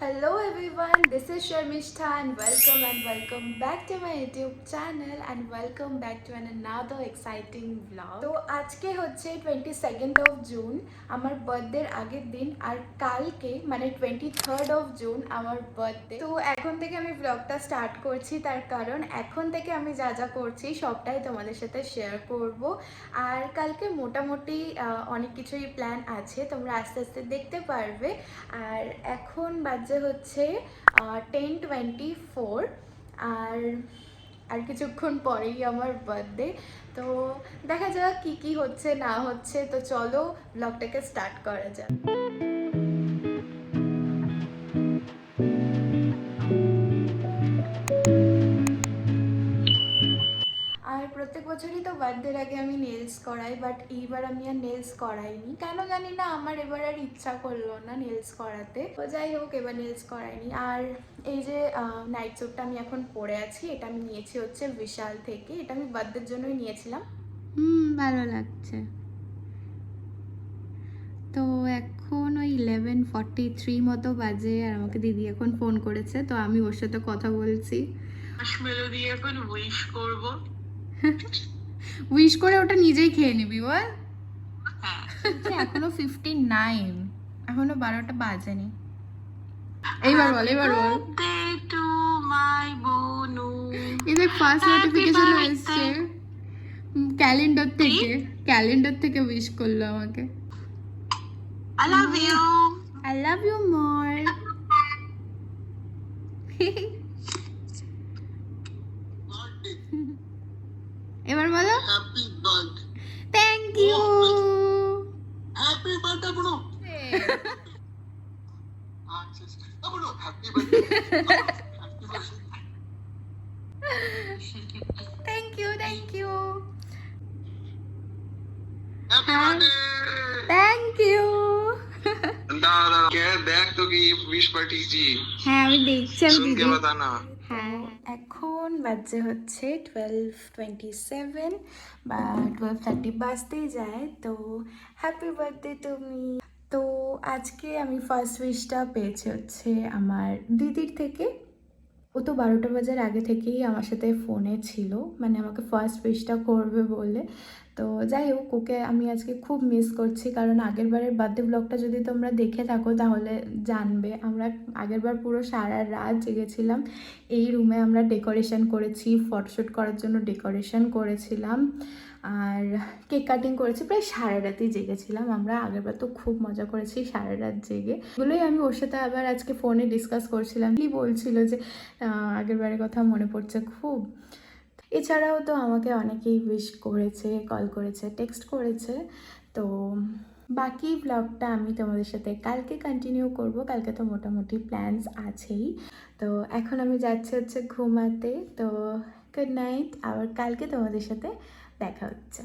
Hello everyone, this is Sharmishta and welcome back to my YouTube channel and welcome back to another exciting vlog. তো আজকে হচ্ছে 22nd of June আমার বার্থডের আগের দিন আর কালকে মানে 23rd of June আমার বার্থডে। তো এখন থেকে আমি ব্লগটা স্টার্ট করছি তার কারণ এখন থেকে আমি যা যা করছি সবটাই তোমাদের সাথে শেয়ার করব। আর কালকে মোটামুটি অনেক কিছুই প্ল্যান আছে, তোমরা আস্তে আস্তে দেখতে পারবে। আর এখন বাজে হচ্ছে 10:24 আর আর কিছুক্ষণ পরেই আমার বার্থডে। তো দেখা যাক কি কি হচ্ছে না হচ্ছে, তো চলো ব্লগটাকে স্টার্ট করা যাক। আর প্রত্যেক বছরই তো বার্থডের আগে আমি নেলস করাই, বাট এইবার আমি আর নেলস করাইনি, কেন জানি না আমার এবার আর ইচ্ছা করলো না নেলস করাতে। তো যাই হোক, এবার নেলস করাইনি। আর এই যে নাইট স্যুটটা আমি এখন পরে আছি, এটা আমি নিয়েছি হচ্ছে বিশাল থেকে, এটা আমি বার্থডের জন্যই নিয়েছিলাম। ভালো লাগছে। তো এখন ওই 11:43 মতো বাজে আর আমাকে দিদি এখন ফোন করেছে, তো আমি ওর সাথে কথা বলছি। মেলোডি এখন উইশ করব। উইশ করে ওটা নিজেই খেয়ে নিবি বল। এখনো 59, এখনো 12টা বাজেনি। এইবার বল টু মাই বোনু। এই দেখ ফার্স্ট নোটিফিকেশন এসেছে ক্যালেন্ডার থেকে উইশ করলো আমাকে। I love you more. এবার বলো happy birthday. Thank you. Happy birthday bro. আচ্ছা bro, happy birthday. Thank you happy birthday. Thank you. দাঁড়া দেখ তোকে উইশ পাঠিয়েছি। হ্যাঁ আমি দেখছি, আমি দিদি বাতানা। হ্যাঁ এখন বাজে হচ্ছে 12:27 বা 12:30 বাজতেই যায়। তো হ্যাপি বার্থডে তুমি। তো আজকে আমি ফার্স্ট উইশটা পেয়েছি হচ্ছে আমার দিদির থেকে। ও তো 12টা বাজার আগে থেকেই আমার সাথে ফোনে ছিল, মানে আমাকে ফার্স্ট উইশটা করবে বলে। তো যাই হোক, ওকে আমি আজকে খুব মিস করছি, কারণ আগেরবারের বার্থডে ব্লগটা যদি তোমরা দেখে থাকো তাহলে জানবে আমরা আগেরবার পুরো সারা রাত জেগেছিলাম। এই রুমে আমরা ডেকোরেশন করেছি, ফটোশ্যুট করার জন্য ডেকোরেশন করেছিলাম, আর কেক কাটিং করেছি, প্রায় সারা রাতই জেগেছিলাম আমরা। আগেরবার তো খুব মজা করেছি সারা রাত জেগে। এগুলোই আমি ওর সাথে আবার আজকে ফোনে ডিসকাস করছিলাম, কি বলছিল যে আগেরবারের কথা মনে পড়ছে খুব। এছাড়াও তো আমাকে অনেকেই উইশ করেছে, কল করেছে, টেক্সট করেছে। তো বাকি ব্লগটা আমি তোমাদের সাথে কালকে কন্টিনিউ করব, কালকে তো মোটামুটি প্ল্যানস আছেই। তো এখন আমি যাচ্ছি হচ্ছে ঘুমাতে। তো গুড নাইট, আবার কালকে তোমাদের সাথে দেখা হচ্ছে।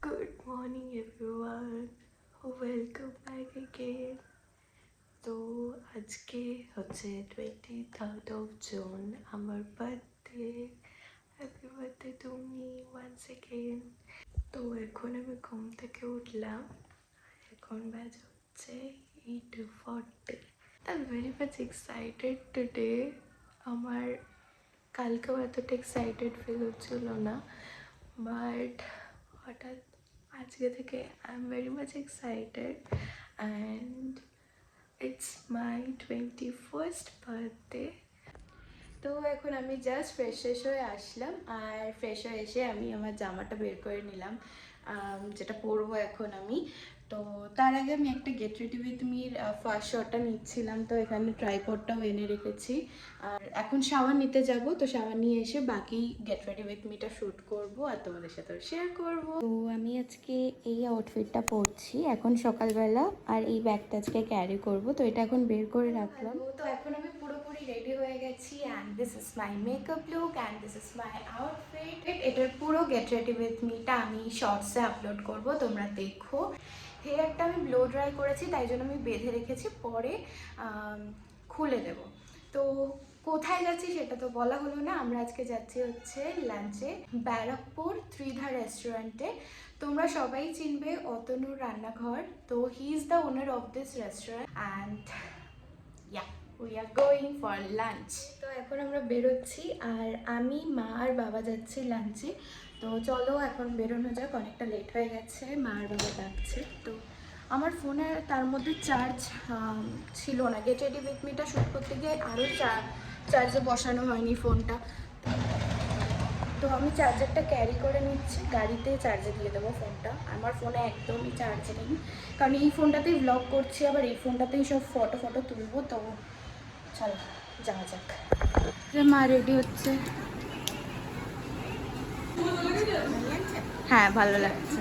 Good morning everyone, welcome back again. তো আজকে হচ্ছে 23rd of June আমার birthday. Happy birthday to me once again. তো এখন আমি ঘুম থেকে উঠলাম, এখন বাজে হচ্ছে 8:40। I am very much excited today. আমার কালকেও এতটা এক্সাইটেড ফিল হচ্ছিল না, বাট হঠাৎ আজকে থেকে I am very much excited. And it's my 21st birthday. তো এখন আমি জাস্ট ফ্রেশ হয়ে আসলাম, আর ফ্রেশ হয়ে এসে আমি আমার জামাটা বের করে নিলাম যেটা পরবো এখন আমি। তো তার আগে আমি একটা get ready with Mir first শটটা নিচ্ছিলাম, তো এখানে ট্রাইপডটাও এনে রেখেছি। আর এখন শাওয়ার নিতে যাব, তো শাওয়ার নিয়ে এসে বাকি গেট রেডি উইথ মিটা শ্যুট করবো আর তোমাদের সাথে শেয়ার করবো। তো আমি আজকে এই আউটফিটটা পরছি এখন সকালবেলা, আর এই ব্যাগটা আজকে ক্যারি করবো, তো এটা এখন বের করে রাখলাম। তো এখন আমি পুরোপুরি রেডি হয়ে গেছি, and this is my makeup look and this is my outfit. এটার পুরো গেট রেডি উইথ মিটা আমি শর্টসে আপলোড করবো, তোমরা দেখো। হেয়ারটা আমি ব্লো ড্রাই করেছি, তাই জন্য আমি বেঁধে রেখেছি, পরে খুলে দেব। তো কোথায় যাচ্ছি সেটা তো বলা হলো না। আমরা আজকে যাচ্ছি হচ্ছে লাঞ্চে ব্যারাকপুর ত্রিধা রেস্টুরেন্টে। তোমরা সবাই চিনবে অতনুর রান্নাঘর, তো he is the owner of this restaurant and yeah we are going for lunch. তো এখন আমরা বেরোচ্ছি আর আমি, মা আর বাবা যাচ্ছি লাঞ্চে। তো চলো এখন বেরোনো যাক, অনেকটা লেট হয়ে গেছে, মা আর বাবা ডাকছে। তো আমার ফোনে তার মধ্যে চার্জ ছিল না, গেট রেডি উইথ মিটা শ্যুট করতে গিয়ে আরও চার্জে বসানো হয়নি ফোনটা। তো আমি চার্জারটা ক্যারি করে নিচ্ছি, গাড়িতে চার্জে দিয়ে দেবো ফোনটা। আমার ফোনে একদমই চার্জ নেই, কারণ এই ফোনটাতেই ব্লগ করছি, আবার এই ফোনটাতেই সব ফটো তুলবো। তো চলো যাওয়া যাক। মা রেডি হচ্ছে। হ্যাঁ ভালো লাগছে।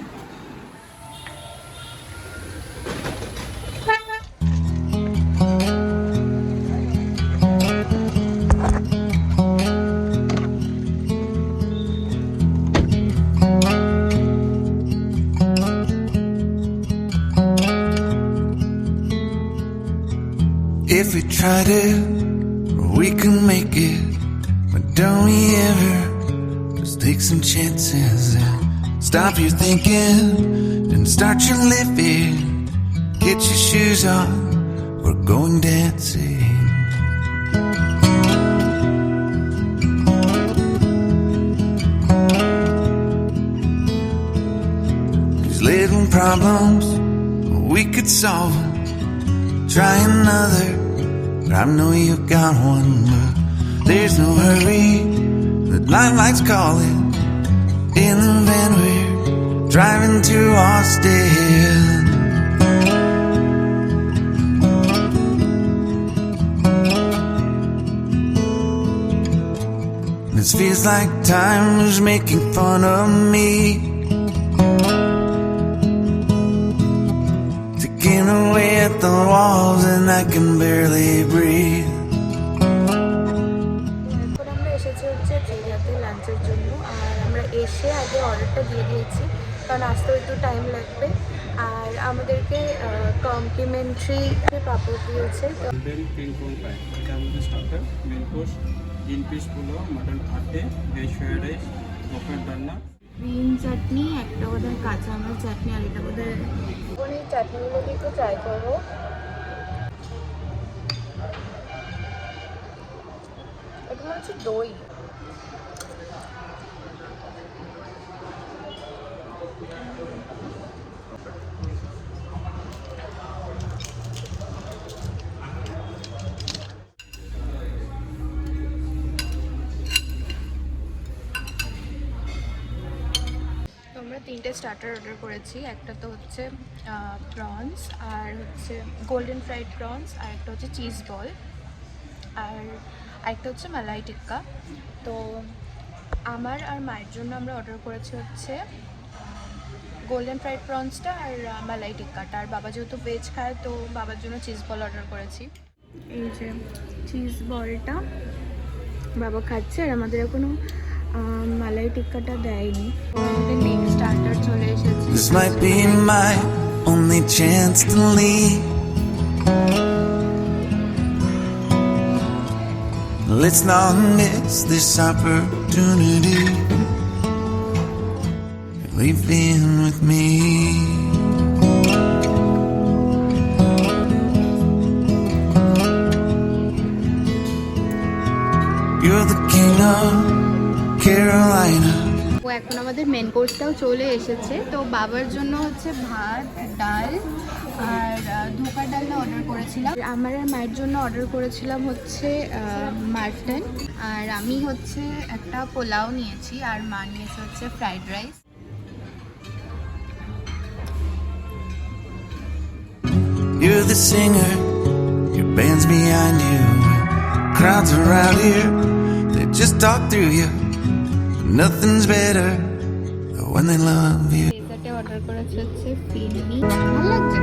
If we tried it, we can make it. But don't we ever just take some chances and stop your thinking and start your living? Get your shoes on, we're going dancing. These little problems, we could solve them. Try another, but I know you've got one. But there's no hurry, the lights calling. In the van we're driving to Austin. This feels like time was making fun of me, taking away at the walls and I can barely breathe. এখন আমরা এসেছি হচ্ছে ত্রিধাতে লাঞ্চের জন্য, আর আমরা এসে আগে অর্ডারটা দিয়ে দিয়েছি, কারণ আসতেও একটু টাইম লাগবে। আর আমাদেরকে কমপ্লিমেন্টারি পাপড় দিয়েছে। তো এটা আমাদের starter, main course, green peas পোলাও, মাটন আটে, ভেজ ফ্রাইড রাইস, মটন রান্না, গ্রিন চাটনি, একটা বোধহয় কাঁচা আমের চাটনি, আর এটা বোধহয় এই চাটনিগুলোকে একটু ট্রাই করবো। এটা হচ্ছে দই। আমরা 3টে স্টার্টার অর্ডার করেছি। একটা তো হচ্ছে প্রনস, আর হচ্ছে গোল্ডেন ফ্রাইড প্রনস, আর একটা হচ্ছে চিজ বল, আর একটা হচ্ছে মালাই টিক্কা। তো আমার আর মায়ের জন্য আমরা অর্ডার করেছি হচ্ছে গোল্ডেন ফ্রাইড প্রনসটা আর মালাই টিক্কাটা। আর বাবা যেহেতু ভেজ খায়, তো বাবার জন্য চিজ বল অর্ডার করেছি। এই যে চিজ বলটা বাবা খাচ্ছে, আর আমাদের এখনো মালাই টিক্কাটা দেয়নি। আমাদের নেক্সট স্টার্টার চলে এসেছে। This might be my only chance to leave. Let's not miss this opportunity. Leave in with me. You're the king of Carolina. ও এখন আমাদের মেন কোর্সটাও চলে এসেছে। তো বাবার জন্য হচ্ছে ভাত, ডাল আর ধোকার ডালনা অর্ডার করেছিলাম। আমার আর মায়ের জন্য অর্ডার করেছিলাম হচ্ছে মাটন, আর আমি হচ্ছে একটা পোলাও নিয়েছি, আর মা নিয়েছে হচ্ছে fried rice. You're the singer, your band's behind you, crowds around here, they just talk through you. Nothing's better when they love you. ডেজার্টে অর্ডার করেছি হচ্ছে ফিরনি। ভালো লাগছে?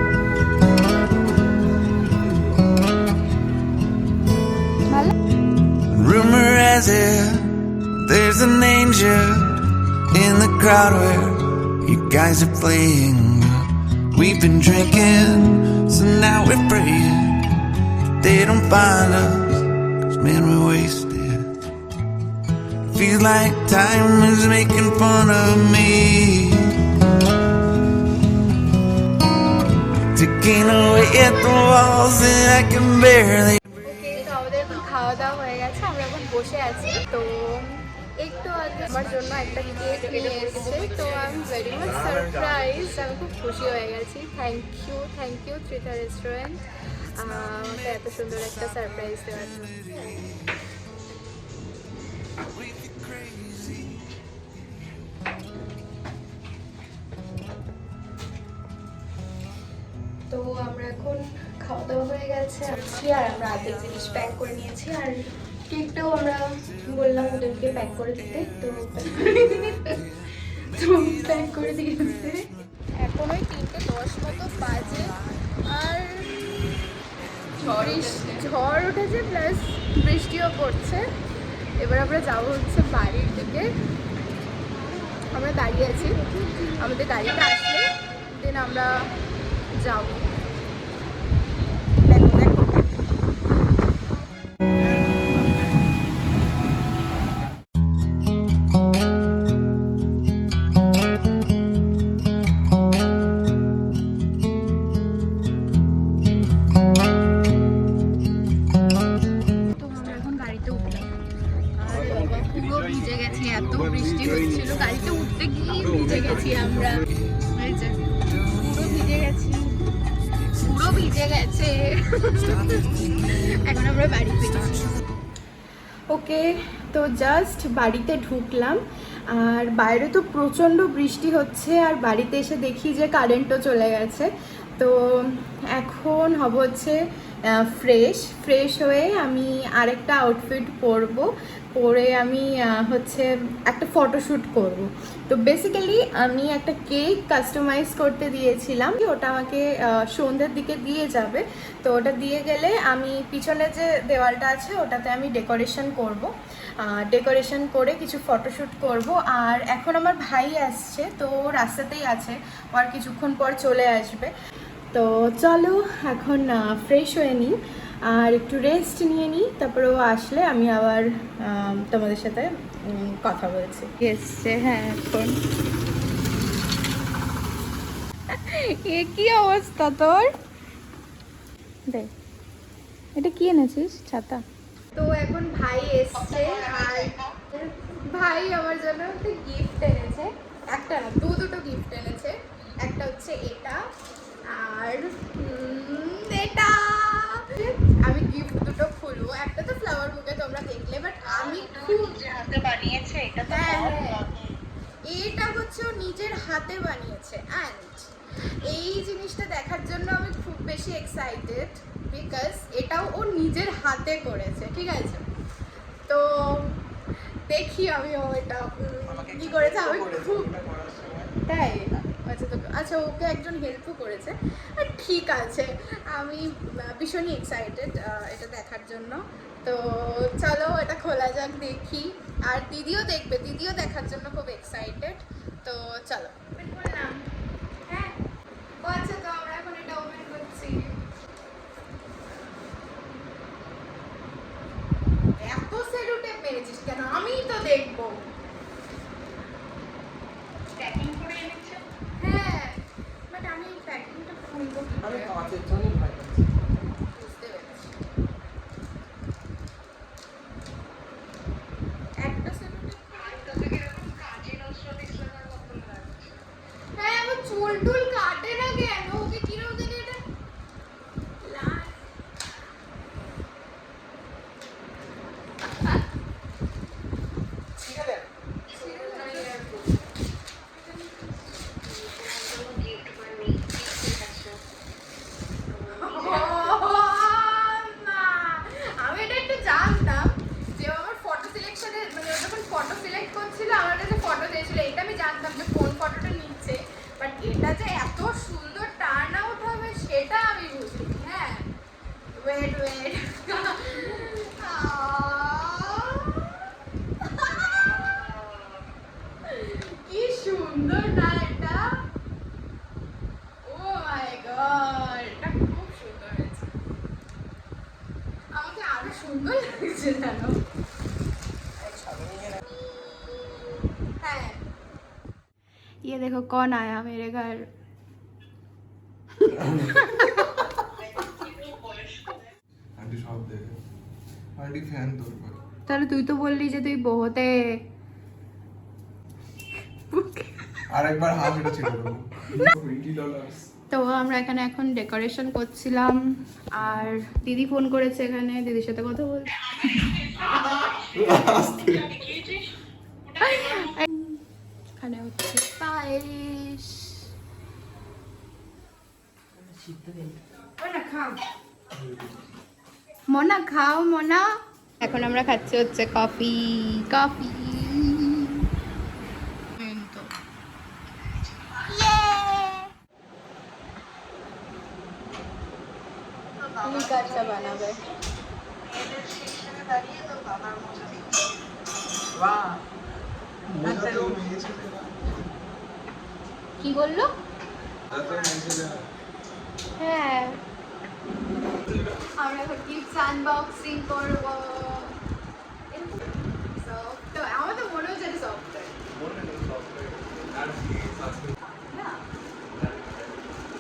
ভালো। Rumor has it there's an angel in the crowd where you guys are playing. We've been drinking, so now we're praying they don't find us, 'cause man, we're wasted. Feels like time is making fun of me, taking away at the walls that I can barely. ওকে, তো আমাদের এখন খাওয়া দাওয়া হয়ে গেছে, আমরা এখন বসে আছি। তো একটু আগে আমার জন্য একটা কেক নিয়ে এসেছে, তো I am very much surprise. আমি খুব খুশি হয়ে গেছি। থ্যাংক ইউ ত্রিধা রেস্টুরেন্ট আমাকে এত সুন্দর একটা সারপ্রাইজ দেওয়ার জন্য। তো আমরা এখন খাওয়া দাওয়া হয়ে গেছে আর আমরা আর্ধেক জিনিস প্যাক করে নিয়েছি, আর কেকটাও আমরা বললাম ওদেরকে প্যাক করে দিতে, তো প্যাক করে দিয়েছে। এখন ওই 3:10 মতো বাজে, আর ঝড় উঠেছে প্লাস বৃষ্টিও পড়ছে। এবার আমরা যাবো হচ্ছে বাড়ির দিকে। আমরা দাঁড়িয়ে আছি, আমাদের গাড়িটা আসলে দেন আমরা যাবো। এত বৃষ্টি হচ্ছিল, গাড়িতে উঠতে গিয়ে ভিজে গেছি আমরা, পুরো ভিজে গেছে। এখন আমরা বাড়িতে গেছি। ওকে, তো জাস্ট বাড়িতে ঢুকলাম, আর বাইরে তো প্রচণ্ড বৃষ্টি হচ্ছে, আর বাড়িতে এসে দেখি যে কারেন্টও চলে গেছে। তো এখন হব হচ্ছে ফ্রেশ হয়ে আমি আরেকটা আউটফিট পরে আমি হচ্ছে একটা ফটোশ্যুট করব। তো বেসিক্যালি আমি একটা কেক কাস্টমাইজ করতে দিয়েছিলাম, ওটা আমাকে সন্ধ্যের দিকে দিয়ে যাবে। তো ওটা দিয়ে গেলে আমি পিছনে যে দেওয়ালটা আছে ওটাতে আমি ডেকোরেশন করে কিছু ফটোশ্যুট করব। আর এখন আমার ভাই আসছে, তো রাস্তাতেই আছে, আর কিছুক্ষণ পর চলে আসবে। তো চলো এখন ফ্রেশ হয়ে নিই আর একটু রেস্ট নিয়ে নিই, তারপরে ও আসলে আমি আবার তোমাদের সাথে কথা বলছি। এসছে, হ্যাঁ এখন কি অবস্থা তোর? দেখ এটা কি এনেছিস, ছাতা? তো এখন ভাই এসছে, আর ভাই আমার জন্য একটা গিফট এনেছে, একটা না দুটো গিফট এনেছে। একটা হচ্ছে এটা, আর এটা আমি গিফট দুটো খুলবো। একটা তো ফ্লাওয়ার বুকে তোমরা দেখলে, বাট আমি খুব হাতে বানিয়েছে এটা। এটা হচ্ছে ও নিজের হাতে বানিয়েছে, অ্যান্ড এই জিনিসটা দেখার জন্য আমি খুব বেশি এক্সাইটেড, বিকজ এটাও ও নিজের হাতে করেছে, ঠিক আছে? তো দেখি আমি ও এটা কি করেছে। আমি খুব তাই আচ্ছা ওকে একজন হেল্পও করেছে, আর ঠিক আছে, আমি ভীষণই এক্সাইটেড এটা দেখার জন্য। তো চলো এটা খোলা যাক, দেখি। আর দিদিও দেখবে, দিদিও দেখার জন্য খুব এক্সাইটেড। তো চলো ওপেন করলাম। হ্যাঁ ও আচ্ছা, তো আমরা এখন এটা ওপেন করছি। এত সেলুটে পেয়েছিস কেন? আমি তো দেখবো। প্যাকিং করে এনেছে? হ্যাঁ, বাট আমি প্যাকিংটা খুলবো কি করে? আমি কাঁচের জন্য ভয় পাচ্ছি। বুঝতে পেরেছি। একটা সেলুটে আরেকটা থেকে এরকম কাঁচে নষ্ট ডিসলার মতো লাগছে। হ্যাঁ, আমার চুল টুল কাটে না কেন? ওকে কিরকম জানি এটা লাল। কি সুন্দর না এটা? ও মাই গড, এটা খুব সুন্দর হয়েছে, আমাকে আরো সুন্দর লাগছে। হচ্ছে জানো? হ্যাঁ, ये देखो कौन आया मेरे घर। আন্টি সব দেখে আন্টি ফ্যান তোর উপর তাহলে তুই তো বললি যে তুই বহুতে আর একবার হাফ এটা ছিল $20 তো আমরা এখানে এখন ডেকোরেশন করছিলাম আর দিদি ফোন করেছে, এখানে দিদির সাথে কথা বল। এখানে হচ্ছে পায়েস। মনা খাও মনা। এখন আমরা খাচ্ছি হচ্ছে কফি। কফি কাজটা বানাবে। কি বললো? হ্যাঁ, আমরা এখন গিফট আনবক্সিং করবো। তো আমার তো মনে হচ্ছে সফটওয়্যার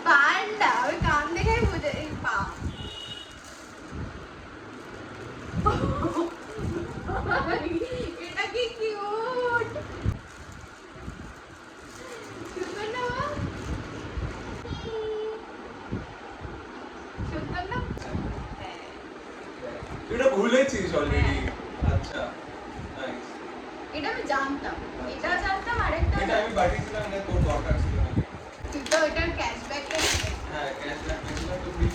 পান্ডা, ওই কান দেখেই বুঝে এই পা। এটা কি কিউট, সুন্দর না? সুন্দর না? এটা ভুলেছিস অলরেডি। আচ্ছা নাইস। এটা আমি জানতাম, এটা জানতাম, আরেকটা এটা আমি পাঠিয়েছিলাম না, তোর দরকার ছিল না। তুই তো এটার ক্যাশব্যাক হ্যাঁ ক্যাশব্যাক পেয়েছিল তো বিল।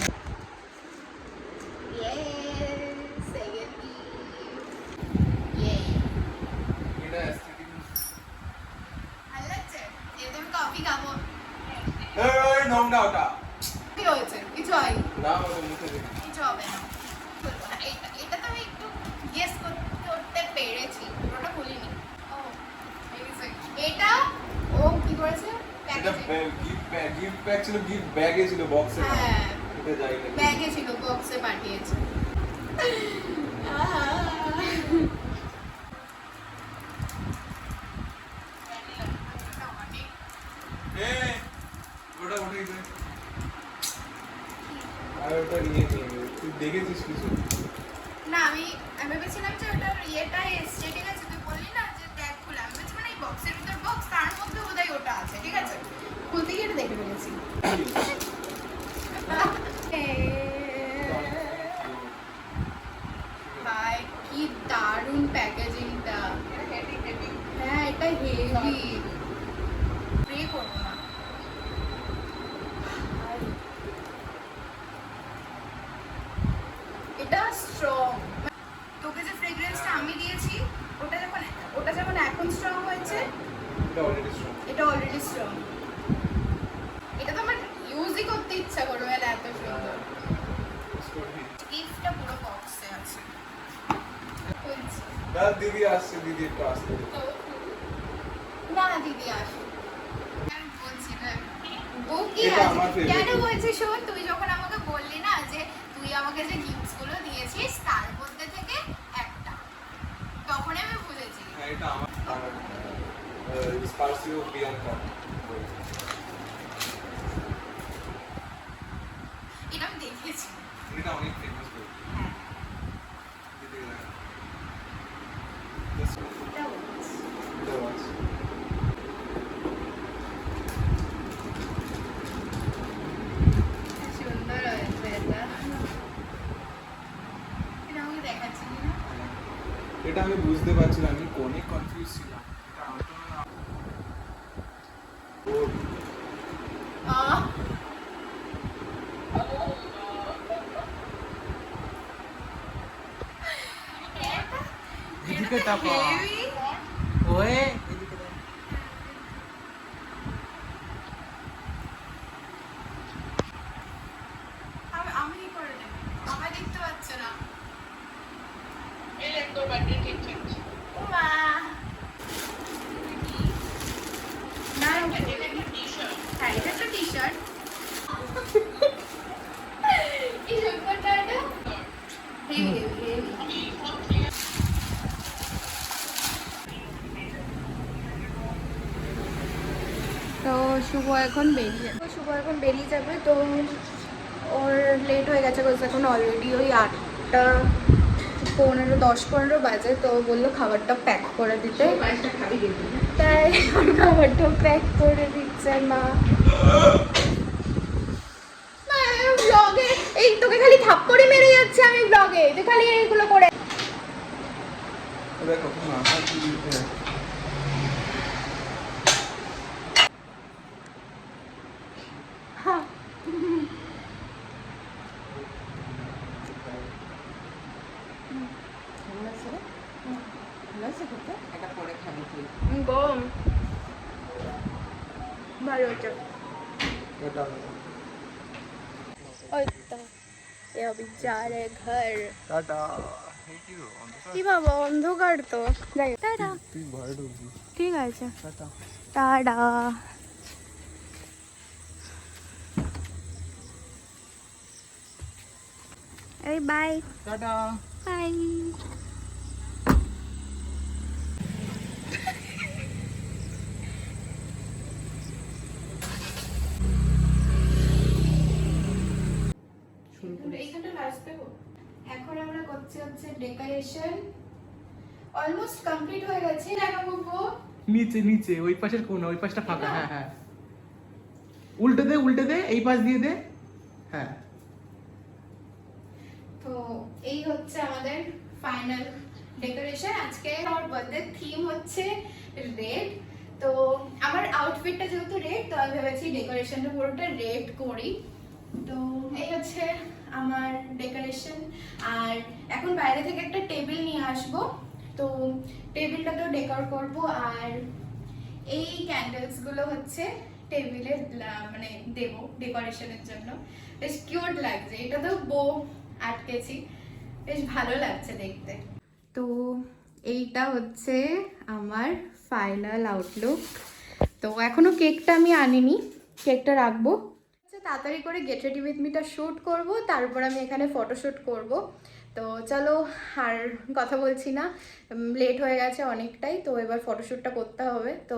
এটা অ্যাস্থেটিক। কফি খাবো। এই নোংরা ওটা। কি হয়েছে? কিছু হয় না ওটা মুখে দে। কিছু হবে না, বলবো না। এটা তো আমি একটু গেস করতে পেরেছি, ওটা খুলিনি। ও এটা ও কি করেছে? এটা গিফট প্যাক ছিল, গিফট ব্যাগে ছিল, বক্সে না। হ্যাঁ এটা যাই না। ব্যাগে ছিল, বক্সে পাঠিয়েছে। এই ওটা উঠিয়ে দে। আর ওটা নিয়ে নিয়ে তুই দেখেছিস কিছু? না আমি ভেবেছিলাম যে ওটার ইয়েটা এসছে, ঠিক আছে? তুই বললি না যে ট্যাগ খুলে, আমি ভেবেছিলাম এই বক্সের ভিতর বক্স, তার মধ্যে বোধহয় ওটা আছে, ঠিক আছে? খুলতে গিয়ে দেখে ফেলেছি। ভাই কি দারুণ প্যাকেজিংটা। হ্যাঁ এটা হেভি, প্রে করবো না। এটা স্ট্রং, তোকে যে ফ্রেগ্রেন্সটা আমি দিয়েছি ওটা যেমন এখন স্ট্রং হয়েছে, এটা অলরেডি স্ট্রং। এটা অলরেডি স্ট্রং। এটা তো আমার ইউজই করতে ইচ্ছা করবে, এত সুন্দর। গিফটটা পুরো বক্সে আছে। খুলছি। দাদা দিদি আসছে, দিদি একটু আসতে দে। না দিদি আসো। আমি বলছি না ও কি এটা আছে? আমার favorite। কেন বলছি শোন, তুই যখন আমাকে বললি না যে তুই আমাকে যে গিফটস গুলো দিয়েছিস তার মধ্যে থেকে একটা, তখন আমি বুঝেছি। হ্যাঁ এটা আমার স্পার্সিও বিয়াঙ্কা। এটা আমি দেখেছি। এটা অনেক ফেমাস বই। হ্যাঁ দিদি এটা বলছি। এটা ওয়াচ। সুন্দর হয়েছে এটা। এটা আমাকে দেখাচ্ছিলি না? এটা আমি বুঝতে পারছিলাম, আমি কোনে কনফিউজ ছিলাম। এটা আমার আহ এদিকে তাকা। হেভি। ওয়ে আমি কি করে নেব? আমায় দেখতে পাচ্ছে না। ও মা। না, হ্যাঁ, এটা একটা টি-শার্ট। কি সুন্দরটা এটা। Heavy, heavy, heavy. এখন বেরিয়ে যাবে। তো ওর লেট হয়ে গেছে, বলছে এখন অলরেডি ওই 8:15, 10-15 বাজে। তো বললো খাবারটা প্যাক করে দিতে, তাই খাবারটা প্যাক করে দিচ্ছে মা। ব্লগে এই তোকে খালি থাপ্পড়ি মেরে যাচ্ছে আমি ব্লগে, তুই খালি এইগুলো করে। দেখো মাথা কি হ্যাঁ গরম ভালো হচ্ছে। এটা ওই তো ये अभी जा रहे घर। টাটা। Thank you. কি বাবা অন্ধকার তো, যাই টাটা। তুই ভয় ঢুকবি। ঠিক আছে টাটা। টাটা। এই বাই টাটা। বাই। এখন আমরা করছি হচ্ছে ডেকোরেশন, অলমোস্ট কমপ্লিট হয়ে গেছে। লাগাবো নিচে নিচে ওই পাশের কোণা, ওই পাশটা ফাঁকা। হ্যাঁ হ্যাঁ, উল্টে দে এই পাশ দিয়ে দে। হ্যাঁ, তো এই হচ্ছে আমাদের ফাইনাল ডেকোরেশন। আজকে আমার বার্থডে থিম হচ্ছে রেড। তো আমার আউটফিটটা যেহেতু রেড, তো আমি ভেবেছি ডেকোরেশনটা পুরোটা রেড করি। তো এই হচ্ছে আমার ডেকোরেশন। আর এখন বাইরে থেকে একটা টেবিল নিয়ে আসবো, তো টেবিলটাতেও ডেকোর করব। আর এই ক্যান্ডেলসগুলো হচ্ছে টেবিলে মানে দেবো ডেকোরেশনের জন্য। বেশ কিউট লাগছে, এটা তো বো আটকেছি, বেশ ভালো লাগছে দেখতে। তো এইটা হচ্ছে আমার ফাইনাল আউটলুক। তো এখনো কেকটা আমি আনিনি, কেকটা রাখবো। তাড়াতাড়ি করে গেট রেডি উইথ মিটা শ্যুট করব, তারপর আমি এখানে ফটোশ্যুট করব। তো চলো আর কথা বলছি না, লেট হয়ে গেছে অনেকটাই। তো এবার ফটোশ্যুটটা করতে হবে। তো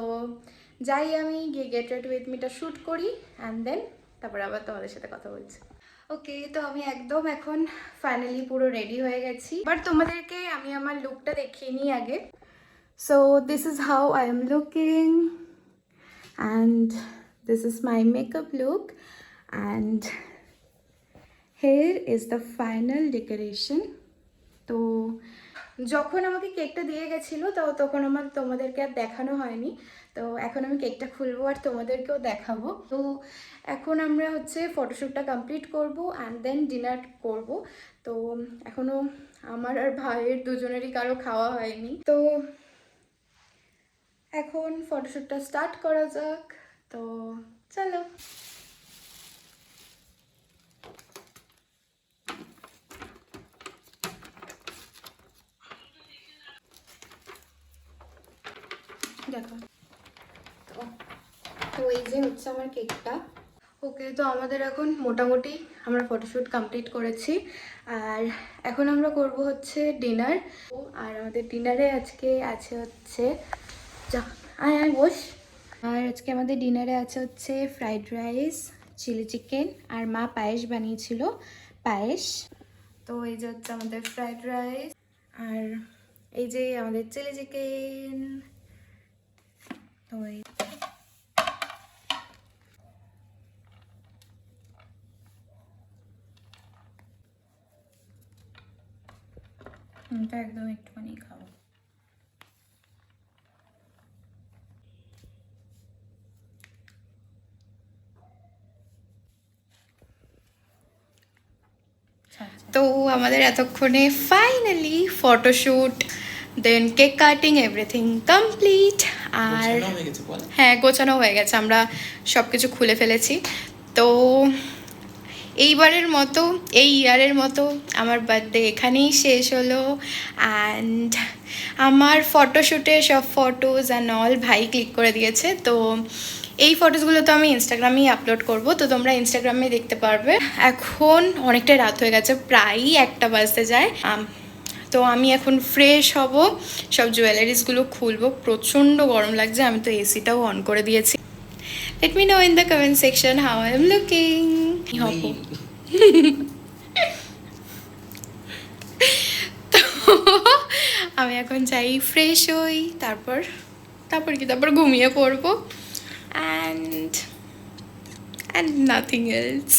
যাই আমি গিয়ে গেট রেডি উইথ মিটা শ্যুট করি, অ্যান্ড দেন তারপর আবার তোমাদের সাথে কথা বলছি। ওকে, তো আমি একদম এখন ফাইনালি পুরো রেডি হয়ে গেছি। এবার তোমাদেরকে আমি আমার লুকটা দেখিয়ে নিই আগে। So this is how I am looking, and this is my makeup look, and here is the final decoration. তো যখন আমাকে কেকটা দিয়ে গেছিলো তখন আমার তোমাদেরকে আর দেখানো হয়নি। তো এখন আমি কেকটা খুলবো আর তোমাদেরকেও দেখাবো। তো এখন আমরা হচ্ছে ফটোশ্যুটটা কমপ্লিট করব, অ্যান্ড দেন ডিনার করব। তো এখনও আমার আর ভাইয়ের দুজনেরই কারো খাওয়া হয়নি। তো এখন ফটোশ্যুটটা স্টার্ট করা যাক। তো চলো। দেখো, তো এই যে হচ্ছে আমার কেকটা। ওকে, তো আমাদের এখন মোটামুটি আমরা ফটোশ্যুট কমপ্লিট করেছি, আর এখন আমরা করব হচ্ছে ডিনার। আর আমাদের ডিনারে আজকে আছে হচ্ছে বস। আর আজকে আমাদের ডিনারে আছে হচ্ছে ফ্রাইড রাইস, চিলি চিকেন, আর মা পায়েস বানিয়েছিল, পায়েস। তো এই যে হচ্ছে আমাদের ফ্রাইড রাইস, আর এই যে আমাদের চিলি চিকেন। তো এটা একদম একটুখানি খাও। তো আমাদের এতক্ষণে ফাইনালি ফটোশ্যুট, দেন কেক কাটিং, এভরিথিং কমপ্লিট। আর হ্যাঁ, গোছানো হয়ে গেছে, আমরা সব কিছু খুলে ফেলেছি। তো এইবারের মতো, এই ইয়ারের মতো আমার বার্থডে এখানেই শেষ হলো। অ্যান্ড আমার ফটোশ্যুটে সব ফটোজ অ্যান্ড অল ভাই ক্লিক করে দিয়েছে। তো এই ফটোসগুলো তো আমি ইনস্টাগ্রামেই আপলোড করব, তো তোমরা ইনস্টাগ্রামে দেখতে পারবে। এখন অনেকটা রাত হয়ে গেছে, প্রায়ই 1টা বাজতে যায়। তো আমি এখন ফ্রেশ হব, সব জুয়েলারিসগুলো খুলবো। প্রচণ্ড গরম লাগছে, আমি তো এসিটাও অন করে দিয়েছি। Let me know in the comment section how I am looking. তো আমি এখন যাই ফ্রেশ হই, তারপর ঘুমিয়ে পড়বো and nothing else.